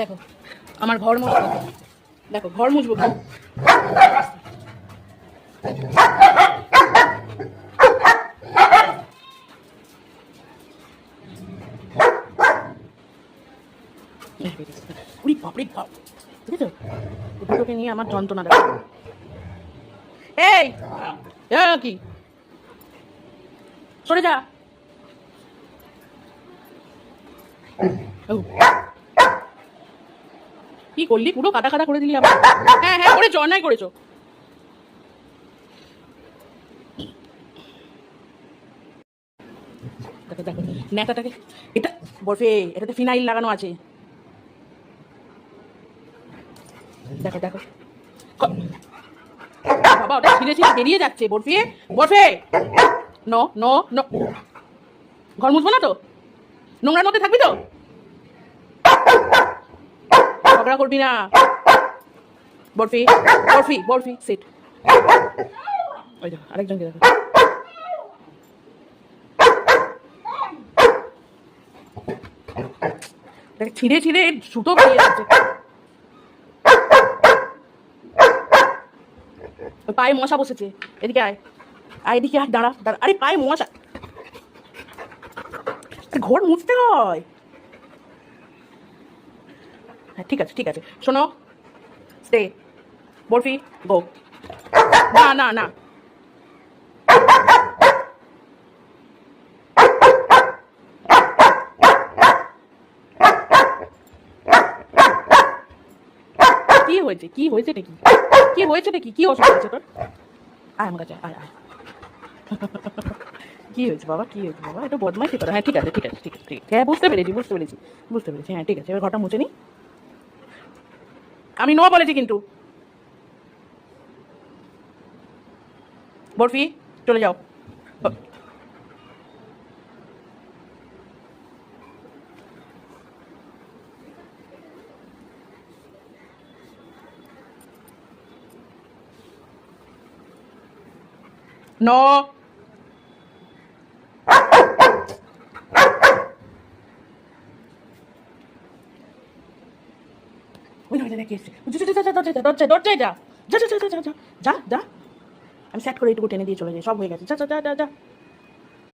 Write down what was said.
দেখো আমার ঘর মুছবো, দেখো ঘর মুছবো। উড়ি বাপরে বাপ, বুঝেছো? দুটোকে নিয়ে আমার যন্ত্রণা দেখো। এই কি সরে যা। কি করলি, পুরো কাদা কাদা করে দিলি আবার। হ্যাঁ হ্যাঁ করেছো, অন্যায় করেছো। দেখো দেখো নেতাটাকে, এটা বরফে, এটাতে ফিনাইল লাগানো আছে। দেখো দেখো বাবা, ওটা ছিঁড়ে ছিঁড়ে বেরিয়ে যাচ্ছে। বরফি বরফে, নো নো নো, ঘর মুছবো না তো, নোংরার মধ্যে থাকবি তো, ঝগড়া করবি না। বরফি বরফি বরফি সিট। ওই দেখো আরেকজনকে দেখো। দেখ ছিঁড়ে ছিঁড়ে সুতো বেরিয়ে যাচ্ছে। পায়ে মশা বসেছে, এদিকে আয়, এদিকে আয়, দাঁড়া দাঁড়া। আরে পায়ে মশা, ঘর মুছতে হয়। হ্যাঁ ঠিক আছে ঠিক আছে, শোনো, স্টে বরফি গো। না না না, কি হয়েছে, কি হয়েছে নাকি, কি হয়েছে নাকি, কি অসুবিধা হয়েছে তোর? আয় আমার কাছে আয় আয়। কি হয়েছে বাবা, কি হয়েছে বাবা, এটা বদমাইশি করো। হ্যাঁ ঠিক আছে ঠিক আছে ঠিক আছে ঠিক আছে, হ্যাঁ বুঝতে পেরেছি বুঝতে পেরেছি বুঝতে পেরেছি। হ্যাঁ ঠিক আছে, এবার ঘরটা মুছে নি। আমি নো বলেছি কিন্তু। বরফি চলে যাও। নো, ওই দরজা দেখে এসছে, দরজায় যা যা যা যা যা যা যা যা। আমি সেট করে এইটুকু টেনে দিয়ে চলে যাই, সব হয়ে গেছে। যা যা যা যা যা।